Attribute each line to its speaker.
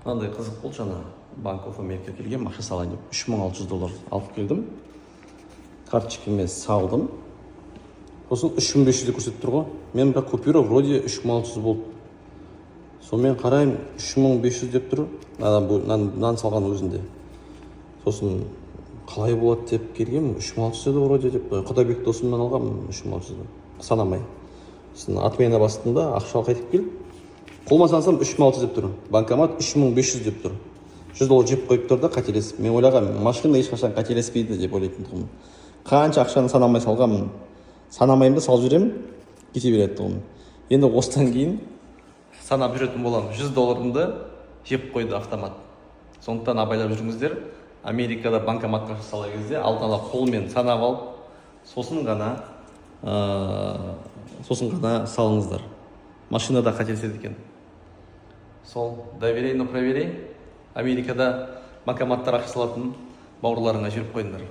Speaker 1: Мынандай қызық болды, жаңа Bank of America келгем, ақша салайын деп $3600 алып келдім. Карточкамен салдым. Сосын 3500 деп көрсетіп тұр ғой. Мен бірақ купюра вроде 3600 болды. Сонымен қараймын 3500 деп тұр. Нан салған өзінде. Сосын қалай болады деп келгем, 3600 еді вроде деп. Құдайбек досымнан алғам 3600-ді. Санамай. Сосын отмена бастым да, ақша қайтып келіп, қолыма сансам 3600 деп тұр. Банкомат 3500 деп тұр. $100 жеп қойып тұр да, қателесіп. Мен ойлағам, машина ешқашан қателеспейді деп ойлайтын тұғым. Қанша ақшаны санамай салғанмын. Санамайымды салып жіберемін, кете береді тұғым. Енді осыдан кейін санап жүретін боламын. $100-ымды жеп қойды автомат. Сондықтан абайлап жүріңіздер. Америкада банкоматқа сала кезде алдын ала қолмен санап алып, сосын ғана салыңыздар. Машинада қателеседі екен. Сол, доверей, но проверей. Америкада банкоматтар ақша салатын бауырларыңа жіберіп қойыңдар.